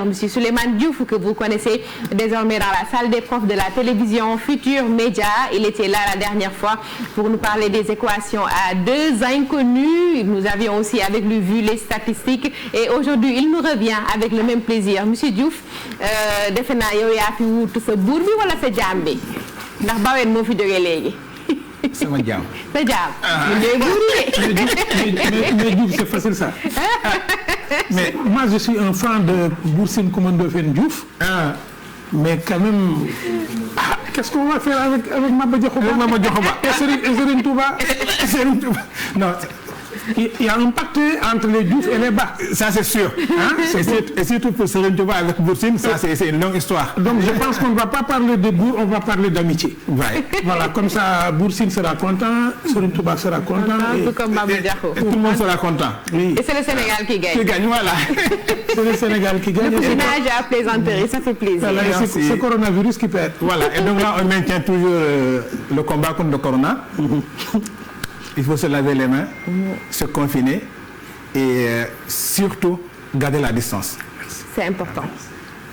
M. Souleymane Diouf, que vous connaissez désormais dans la salle des profs de la télévision Futur Média. Il était là la dernière fois pour nous parler des équations à deux inconnus. Nous avions aussi avec lui vu les statistiques et aujourd'hui il nous revient avec le même plaisir. Monsieur Diouf, defe naa yow yaa fi wuutu sa buur bi wala sa jaam bi ndax baween moo fi jógee léegi. sama jaam. sa jaam. Mais Diouf, c'est facile ça. Mais moi je suis un fan de Bour Sine Coumba Ndoffène Diouf. Mais quand même, qu'est-ce qu'on va faire avec Maba Diakhou Ba et Serigne Touba? Non, il y a un pacte entre les Diouf et les Ba. Ça c'est sûr. Hein? Et surtout pour Serigne Touba avec Bour Sine, ça c'est une longue histoire. Donc je pense qu'on ne va pas parler de Bour, on va parler d'amitié. Ouais. Voilà, comme ça Bour Sine sera content, Serigne Touba sera content. Tout comme Maba Diakhou. Tout le monde sera content. Oui. Et c'est le Sénégal qui gagne. Qui gagne, voilà. C'est le Sénégal qui gagne. Le cousinage à plaisanterie, ça fait plaisir. Voilà, c'est le coronavirus qui perd. Voilà, et donc là on maintient toujours le combat contre le corona. Il faut se laver les mains, se confiner et surtout garder la distance. C'est important.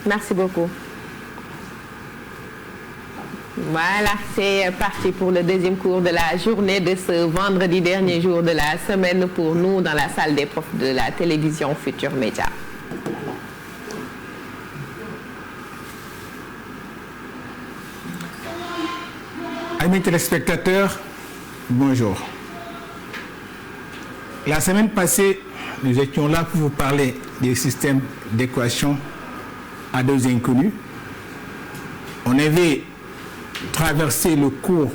Merci beaucoup. Voilà, c'est parti pour le deuxième cours de la journée de ce vendredi, dernier jour de la semaine pour nous dans la salle des profs de la télévision Futur Média. Amis téléspectateurs, bonjour. La semaine passée, nous étions là pour vous parler des systèmes d'équation à deux inconnus. On avait traversé le cours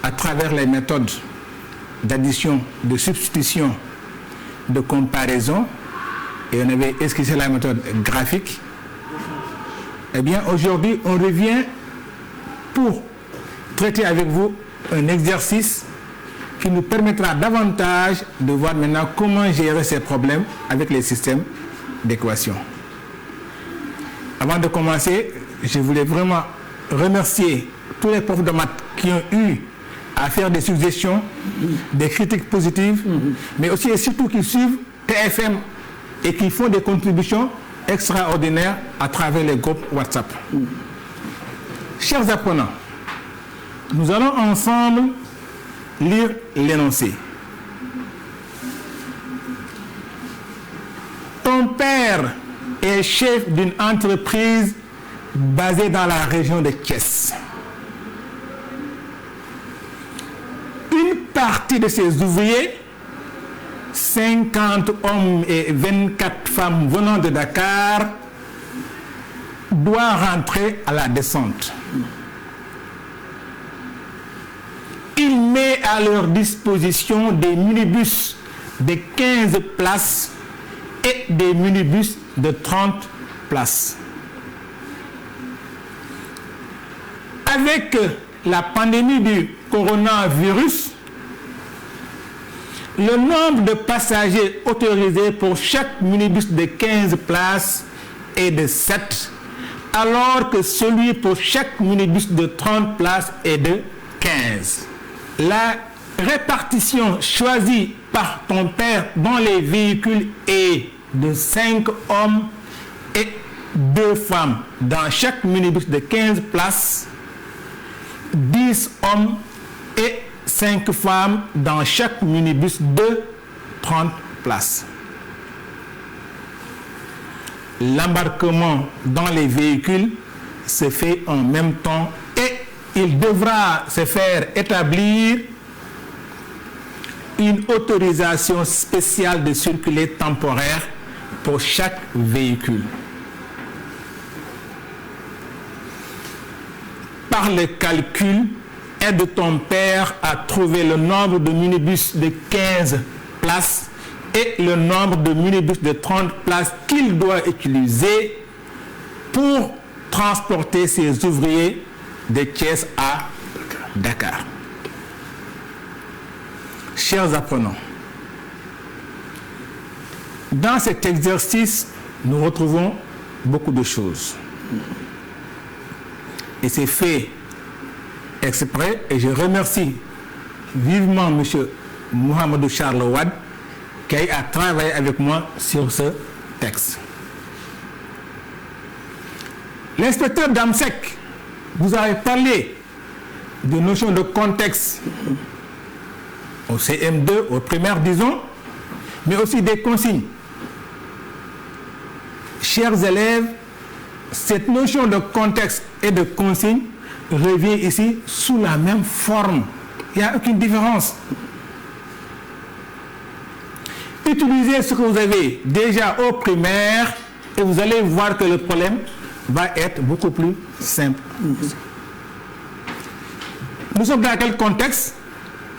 à travers les méthodes d'addition, de substitution, de comparaison, et on avait esquissé la méthode graphique. Eh bien, aujourd'hui, on revient pour traiter avec vous un exercice qui nous permettra davantage de voir maintenant comment gérer ces problèmes avec les systèmes d'équation. Avant de commencer, je voulais vraiment remercier tous les profs de maths qui ont eu à faire des suggestions, des critiques positives, mais aussi et surtout qui suivent TFM et qui font des contributions extraordinaires à travers les groupes WhatsApp. Chers apprenants, nous allons ensemble lire l'énoncé. Ton père est chef d'une entreprise basée dans la région de Thiès. Une partie de ses ouvriers, 50 hommes et 24 femmes venant de Dakar, doit rentrer à la descente. Il met à leur disposition des minibus de 15 places et des minibus de 30 places. Avec la pandémie du coronavirus, le nombre de passagers autorisés pour chaque minibus de 15 places est de 7, alors que celui pour chaque minibus de 30 places est de 15. La répartition choisie par ton père dans les véhicules est de 5 hommes et 2 femmes dans chaque minibus de 15 places, 10 hommes et 5 femmes dans chaque minibus de 30 places. L'embarquement dans les véhicules se fait en même temps et il devra se faire établir une autorisation spéciale de circuler temporaire pour chaque véhicule. Par le calcul, aide ton père à trouver le nombre de minibus de 15 places et le nombre de minibus de 30 places qu'il doit utiliser pour transporter ses ouvriers de Thiès à Dakar. Chers apprenants, dans cet exercice, nous retrouvons beaucoup de choses. Et c'est fait exprès, et je remercie vivement M. Mohamedou Charles Wade qui a travaillé avec moi sur ce texte. L'inspecteur Damsek vous avez parlé de notions de contexte au CM2, au primaire, disons, mais aussi des consignes. Chers élèves, cette notion de contexte et de consigne revient ici sous la même forme. Il n'y a aucune différence. Utilisez ce que vous avez déjà au primaire et vous allez voir que le problème va être beaucoup plus simple. Nous sommes dans quel contexte?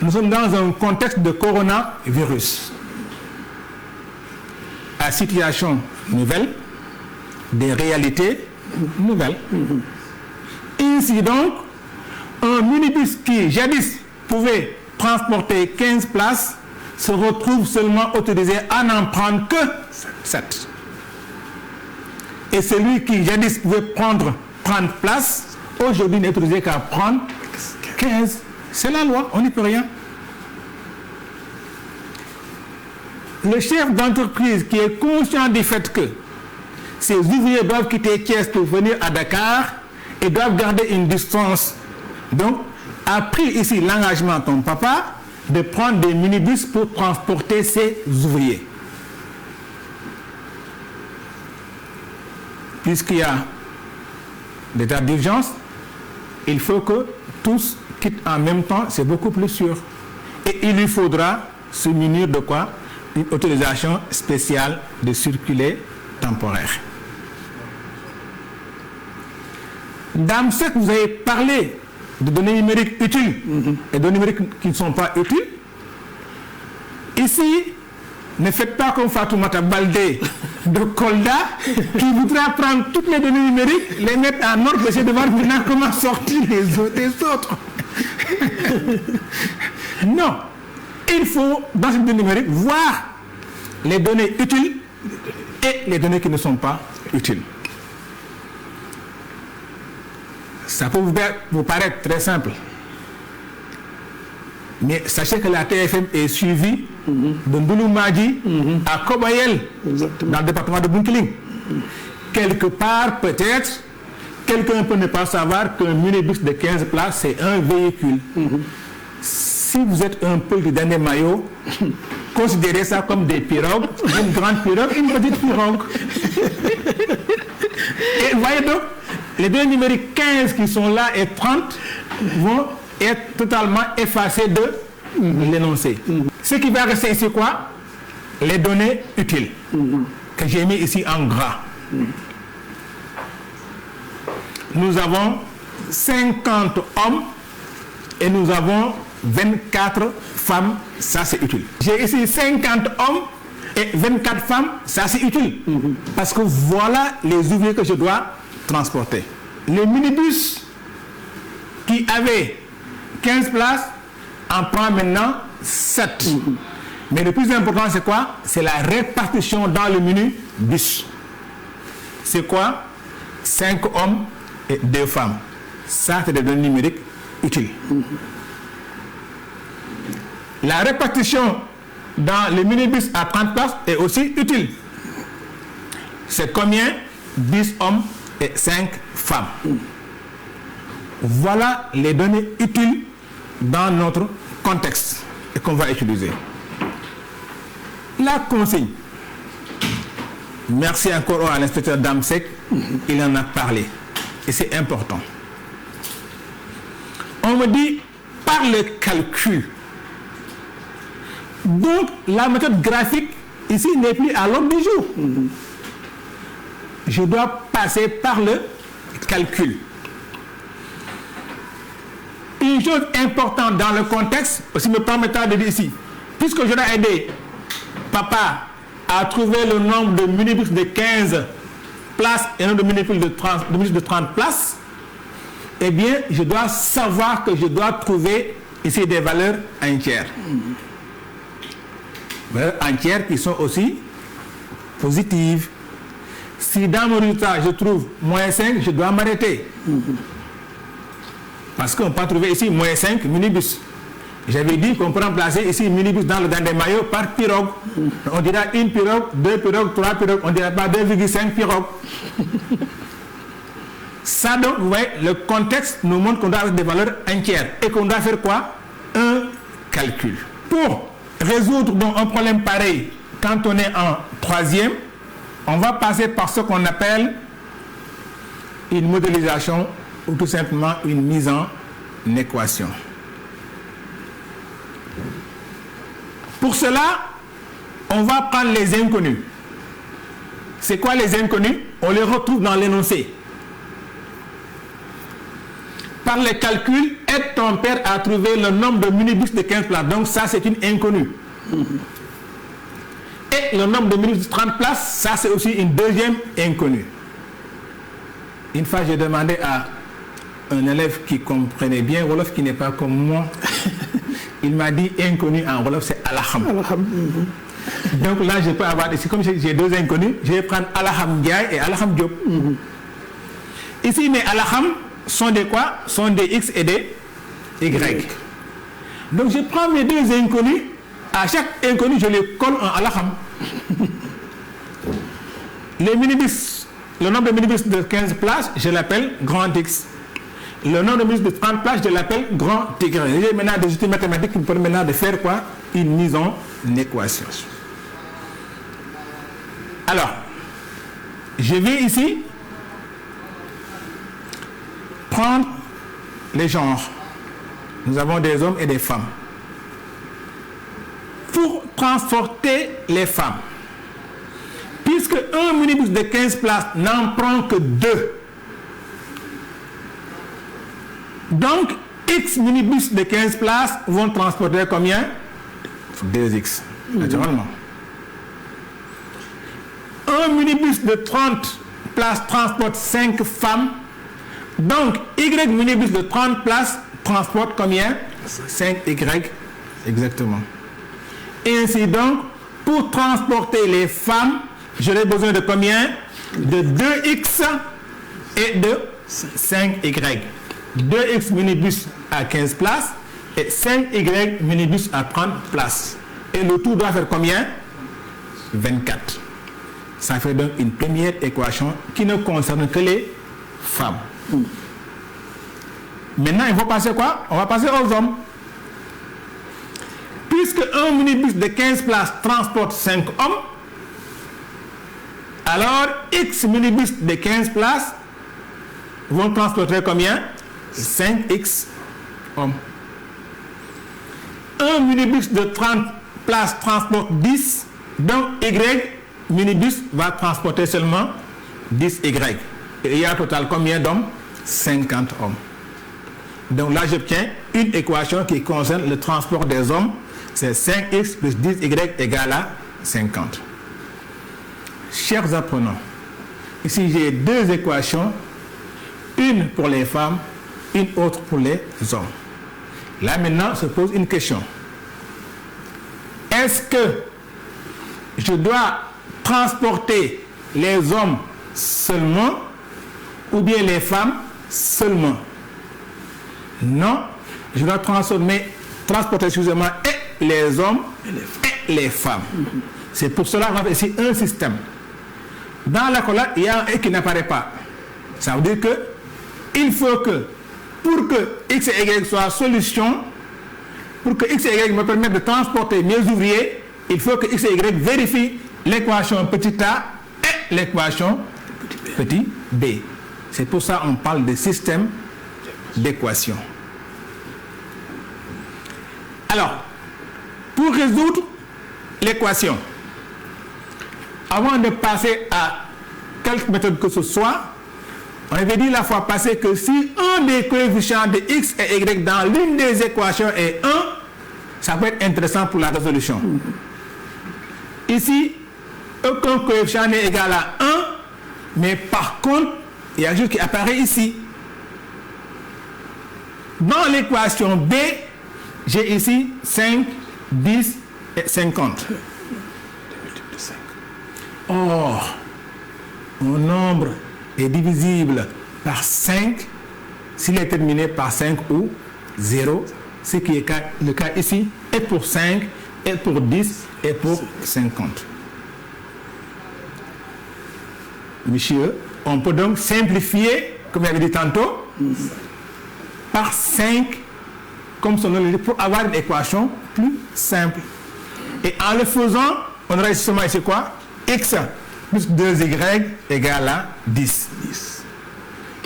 Nous sommes dans un contexte de coronavirus. À situation nouvelle, des réalités nouvelles. Ainsi donc, un minibus qui jadis pouvait transporter 15 places se retrouve seulement autorisé à n'en prendre que 7. Et celui qui jadis pouvait prendre 30 places, aujourd'hui n'est autorisé qu'à prendre 15. C'est la loi, on n'y peut rien. Le chef d'entreprise qui est conscient du fait que ces ouvriers doivent quitter Thiès pour venir à Dakar et doivent garder une distance. Donc, a pris ici l'engagement, ton papa, de prendre des minibus pour transporter ces ouvriers. Puisqu'il y a l'état d'urgence, il faut que tous quittent en même temps, c'est beaucoup plus sûr. Et il lui faudra se munir de quoi? Une autorisation spéciale de circuler temporaire. Damsek, vous avez parlé de données numériques utiles et de données numériques qui ne sont pas utiles. Ici, ne faites pas comme Fatoumata Baldé de Kolda qui voudra prendre toutes les données numériques, les mettre en ordre, essayer de voir maintenant comment sortir les autres. Non. Il faut, dans cette donnée numérique, voir les données utiles et les données qui ne sont pas utiles. Ça peut vous paraître très simple. Mais sachez que la TFM est suivie de Ndouloumadji à Kobayel, dans le département de Bunkiling. Quelque part, peut-être, quelqu'un peut ne pas savoir qu'un minibus de 15 places, c'est un véhicule. Si vous êtes un peu du dernier maillot, considérez ça comme des pirogues, une grande pirogue, une petite pirogue. Et vous voyez donc, les données numériques 15 qui sont là et 30 vont être totalement effacées de l'énoncé. Ce qui va rester ici quoi? Les données utiles, que j'ai mis ici en gras. Nous avons 50 hommes et nous avons 24 femmes, ça c'est utile. J'ai ici 50 hommes et 24 femmes, ça c'est utile. Parce que voilà les ouvriers que je dois transporter. Le minibus qui avait 15 places en prend maintenant 7. Mais le plus important c'est quoi? C'est la répartition dans le minibus. C'est quoi? 5 hommes et 2 femmes. Ça c'est des données numériques utiles. La répartition dans le minibus à 30 places est aussi utile. C'est combien? 10 hommes et 5 femmes. Voilà les données utiles dans notre contexte et qu'on va utiliser. La consigne. Merci encore à l'inspecteur Damsek, il en a parlé. Et c'est important. On me dit par le calcul. Donc, la méthode graphique, ici, n'est plus à l'ordre du jour. Je dois passer par le calcul. Une chose importante dans le contexte, aussi me permettant de dire ici, puisque je dois aider papa à trouver le nombre de minibus de 15 places et non de minibus de 30 places, eh bien, je dois savoir que je dois trouver ici des valeurs entières. Valeurs entières qui sont aussi positives. Si dans mon résultat je trouve moins 5, je dois m'arrêter. Parce qu'on peut trouver ici moins 5 minibus. J'avais dit qu'on peut remplacer ici minibus dans des maillots par pirogue. On dira une pirogue, 2 pirogues, 3 pirogues, on ne dira pas 2,5 pirogues. Ça donc, vous voyez, le contexte nous montre qu'on doit avoir des valeurs entières et qu'on doit faire quoi? Un calcul. Pour résoudre donc un problème pareil, quand on est en troisième, on va passer par ce qu'on appelle une modélisation ou tout simplement une mise en équation. Pour cela, on va prendre les inconnus. C'est quoi les inconnus? On les retrouve dans l'énoncé. Par les calculs, aide ton père à trouver le nombre de minibus de 15 places. Donc ça, c'est une inconnue. Et le nombre de minibus de 30 places, ça, c'est aussi une deuxième inconnue. Une fois, j'ai demandé à un élève qui comprenait bien Wolof, qui n'est pas comme moi. Il m'a dit inconnu en Wolof, c'est Alaham. Donc là, je peux avoir, comme j'ai deux inconnus, je vais prendre Alaham Ndiaye et Alaham Diop. Ici, mes Alaham sont des quoi? Sont des X et des Y. Donc je prends mes deux inconnus, à chaque inconnu, je les colle en Alaham. Les minibus, le nombre de minibus de 15 places, je l'appelle grand X. Le nombre de minibus de 30 places, je l'appelle grand Y. J'ai maintenant des outils mathématiques qui me permettent maintenant de faire quoi? Une mise en équation. Alors, je vais ici prendre les genres. Nous avons des hommes et des femmes. Pour transporter les femmes, puisque un minibus de 15 places n'en prend que 2, donc X minibus de 15 places vont transporter combien? 2X, naturellement. Un minibus de 30 places transporte 5 femmes. Donc, Y minibus de 30 places transporte combien? 5Y, exactement. Et ainsi donc, pour transporter les femmes, j'aurai besoin de combien? De 2X et de 5Y. 2X minibus à 15 places et 5Y minibus à 30 places. Et le tout doit faire combien? 24. Ça fait donc une première équation qui ne concerne que les femmes. Maintenant, il faut passer quoi? On va passer aux hommes. Puisque un minibus de 15 places transporte 5 hommes, alors X minibus de 15 places vont transporter combien? 5X hommes. Un minibus de 30 places transporte 10, donc Y minibus va transporter seulement 10Y. Et il y a au total combien d'hommes? 50 hommes. Donc là, j'obtiens une équation qui concerne le transport des hommes. C'est 5X plus 10Y égale à 50. Chers apprenants, ici j'ai deux équations, une pour les femmes, une autre pour les hommes. Là maintenant se pose une question. Est-ce que je dois transporter les hommes seulement ou bien les femmes seulement? Non, je dois transporter excusez-moi, et les hommes et les femmes. C'est pour cela qu'on a ici un système. Dans la colonne, il y a un et qui n'apparaît pas. Ça veut dire que il faut que, pour que X et Y soient solution, pour que X et Y me permettent de transporter mes ouvriers, il faut que X et Y vérifient l'équation petit a et l'équation petit b. C'est pour ça qu'on parle de système d'équation. Alors, pour résoudre l'équation, avant de passer à quelque méthode que ce soit, on avait dit la fois passée que si un des coefficients de X et Y dans l'une des équations est 1, ça peut être intéressant pour la résolution. Ici, aucun coefficient n'est égal à 1, mais par contre, il y a juste qui apparaît ici. Dans l'équation B, j'ai ici 5, 10 et 50. Or, un nombre est divisible par 5 s'il est terminé par 5 ou 0, ce qui est le cas ici, et pour 5, et pour 10, et pour 50. Monsieur, on peut donc simplifier comme j'avais dit tantôt, par 5, comme son nom le dit, pour avoir une équation plus simple. Et en le faisant, on aura seulement ici quoi? X plus 2y égale à 10.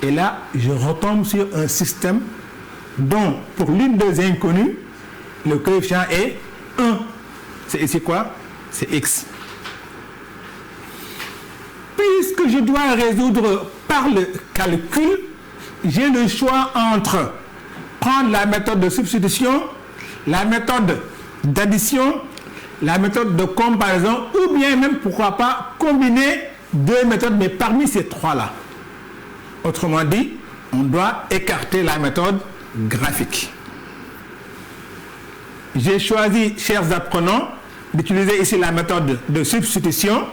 Et là, je retombe sur un système dont, pour l'une des inconnues, le coefficient est 1. C'est ici quoi? C'est x. Puisque je dois résoudre par le calcul, j'ai le choix entre prendre la méthode de substitution, la méthode d'addition, la méthode de comparaison, ou bien même, pourquoi pas, combiner deux méthodes, mais parmi ces trois-là. Autrement dit, on doit écarter la méthode graphique. J'ai choisi, chers apprenants, d'utiliser ici la méthode de substitution,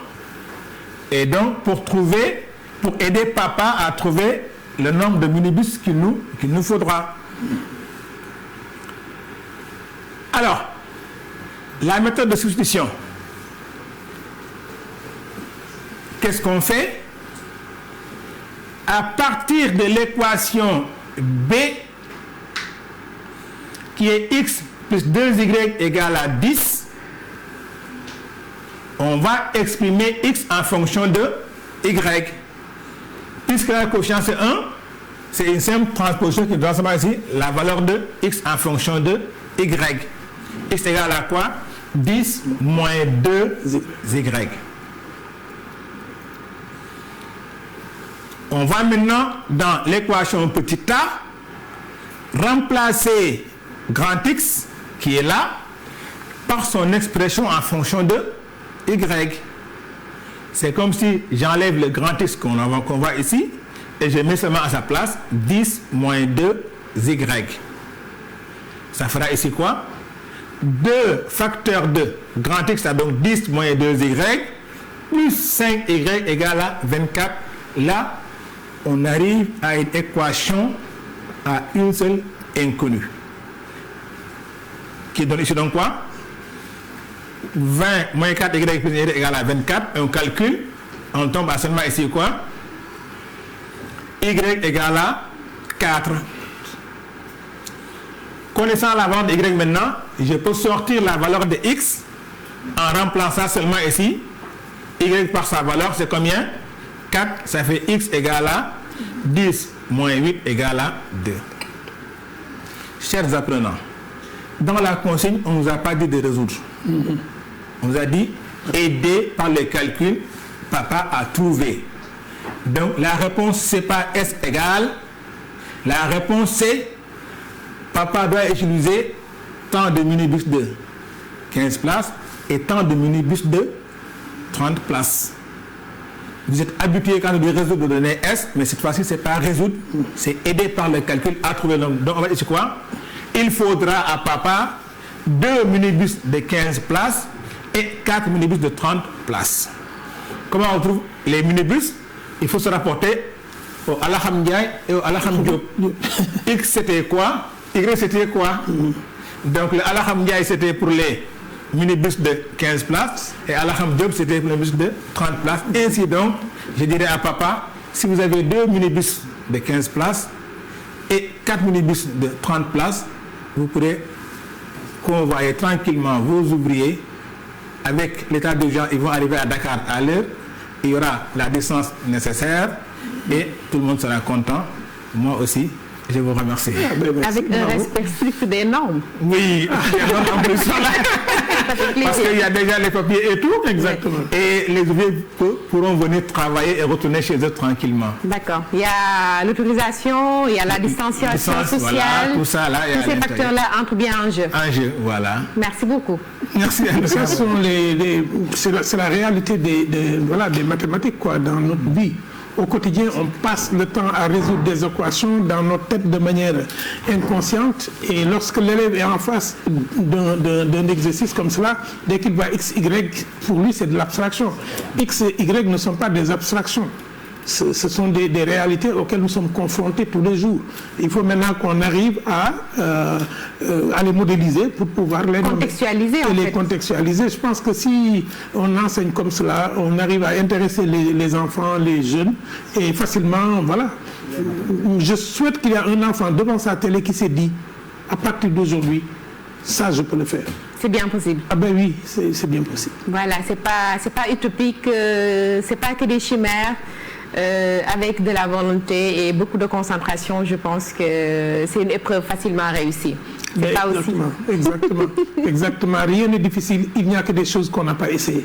et donc pour aider papa à trouver le nombre de minibus qu'il nous faudra. Alors, la méthode de substitution, qu'est-ce qu'on fait? À partir de l'équation B, qui est x plus 2y égale à 10, on va exprimer x en fonction de y. Puisque le coefficient c'est 1, c'est une simple transposition qui doit savoir ici la valeur de x en fonction de y. X égale à quoi? 10 moins 2y. On va maintenant dans l'équation petit a remplacer grand X qui est là par son expression en fonction de Y. C'est comme si j'enlève le grand X qu'on voit ici et je mets seulement à sa place 10 moins 2Y. Ça fera ici quoi? 2 facteurs de grand X, ça donc 10 moins 2Y plus 5Y égale à 24. Là, on arrive à une équation à une seule inconnue. Qui donne ici donc quoi? 20 moins 4y plus y égale à 24. On calcule, on tombe à seulement ici quoi? Y égale à 4. Connaissant la valeur de y maintenant, je peux sortir la valeur de x en remplaçant seulement ici. Y par sa valeur, c'est combien? 4, ça fait x égale à 10 moins 8 égale à 2. Chers apprenants, dans la consigne, on ne nous a pas dit de résoudre. On nous a dit aider par le calcul, papa a trouvé. Donc la réponse, c'est pas S égale. La réponse, c'est papa doit utiliser tant de minibus de 15 places et tant de minibus de 30 places. Vous êtes habitué quand on dit résoudre de donner S, mais cette fois-ci, ce n'est pas résoudre, c'est aider par le calcul à trouver le nombre. Donc, on va dire quoi? Il faudra à papa 2 minibus de 15 places et 4 minibus de 30 places. Comment on trouve les minibus? Il faut se rapporter au Alaham Ndiaye et au Alaham Diop. X, c'était quoi? Y, c'était quoi? Donc, le Alaham Ndiaye, c'était pour les minibus de 15 places et Alaham Diop c'était pour les minibus de 30 places. Ainsi donc, je dirais à papa, si vous avez 2 minibus de 15 places et 4 minibus de 30 places, vous pourrez convoyer tranquillement vos ouvriers. Avec l'état d'urgence, ils vont arriver à Dakar à l'heure. Il y aura la distance nécessaire et tout le monde sera content. Moi aussi. Je vous remercie. Avec un respect strict des normes. Oui, des normes en plus. Parce qu'il y a déjà les papiers et tout. Exactement. Et les ouvriers pourront venir travailler et retourner chez eux tranquillement. D'accord. Il y a l'autorisation, il y a la distanciation sociale. Voilà, tout ça, là, tous ces facteurs-là entrent bien en jeu. En jeu, voilà. Merci beaucoup. Merci. C'est la réalité des mathématiques quoi, dans notre vie. Au quotidien, on passe le temps à résoudre des équations dans notre tête de manière inconsciente. Et lorsque l'élève est en face d'un exercice comme cela, dès qu'il voit x, y, pour lui, c'est de l'abstraction. X et y ne sont pas des abstractions. Ce sont des réalités auxquelles nous sommes confrontés tous les jours. Il faut maintenant qu'on arrive à les modéliser pour pouvoir les contextualiser. Les contextualiser. Je pense que si on enseigne comme cela, on arrive à intéresser les enfants, les jeunes, et facilement, voilà, Je souhaite qu'il y ait un enfant devant sa télé qui s'est dit, à partir d'aujourd'hui, ça, je peux le faire. C'est bien possible. Ah ben oui, c'est bien possible. Voilà, c'est pas utopique, c'est pas que des chimères. Avec de la volonté et beaucoup de concentration, je pense que c'est une épreuve facilement réussie. C'est pas exactement, aussi. Exactement. Rien n'est difficile, il n'y a que des choses qu'on n'a pas essayées.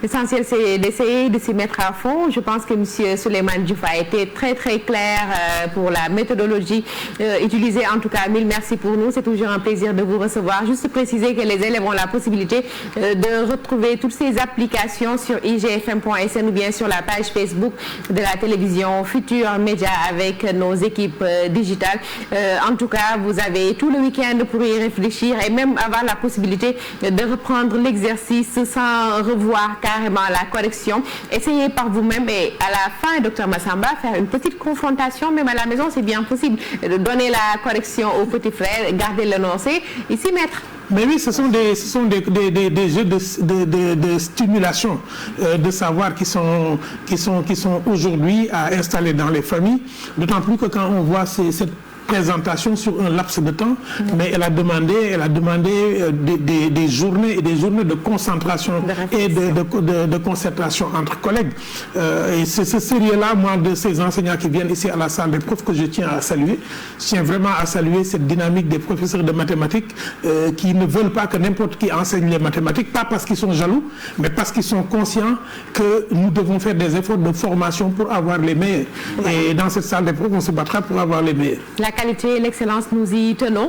L'essentiel, c'est d'essayer de s'y mettre à fond. Je pense que M. Souleymane Diouf a été très très clair pour la méthodologie utilisée. En tout cas, mille merci pour nous. C'est toujours un plaisir de vous recevoir. Juste préciser que les élèves ont la possibilité de retrouver toutes ces applications sur igfm.sn ou bien sur la page Facebook de la télévision Futur Média avec nos équipes digitales. En tout cas, vous avez tout le week-end pour y réfléchir et même avoir la possibilité de reprendre l'exercice sans revoir carrément la correction. Essayez par vous-même et à la fin, Dr Massamba, faire une petite confrontation, même à la maison, c'est bien possible. De donner la correction au petit frère, garder l'énoncé et s'y mettre. Mais oui, ce sont des jeux de stimulation, de savoir qui sont aujourd'hui à installer dans les familles. D'autant plus que quand on voit cette présentation sur un laps de temps, mais elle a demandé des journées et des journées de concentration et de concertation entre collègues. Et c'est ce sérieux-là, moi, de ces enseignants qui viennent ici à la salle des profs que je tiens à saluer. Je tiens vraiment à saluer cette dynamique des professeurs de mathématiques qui ne veulent pas que n'importe qui enseigne les mathématiques, pas parce qu'ils sont jaloux, mais parce qu'ils sont conscients que nous devons faire des efforts de formation pour avoir les meilleurs. Et dans cette salle des profs, on se battra pour avoir les meilleurs. La qualité et l'excellence, nous y tenons.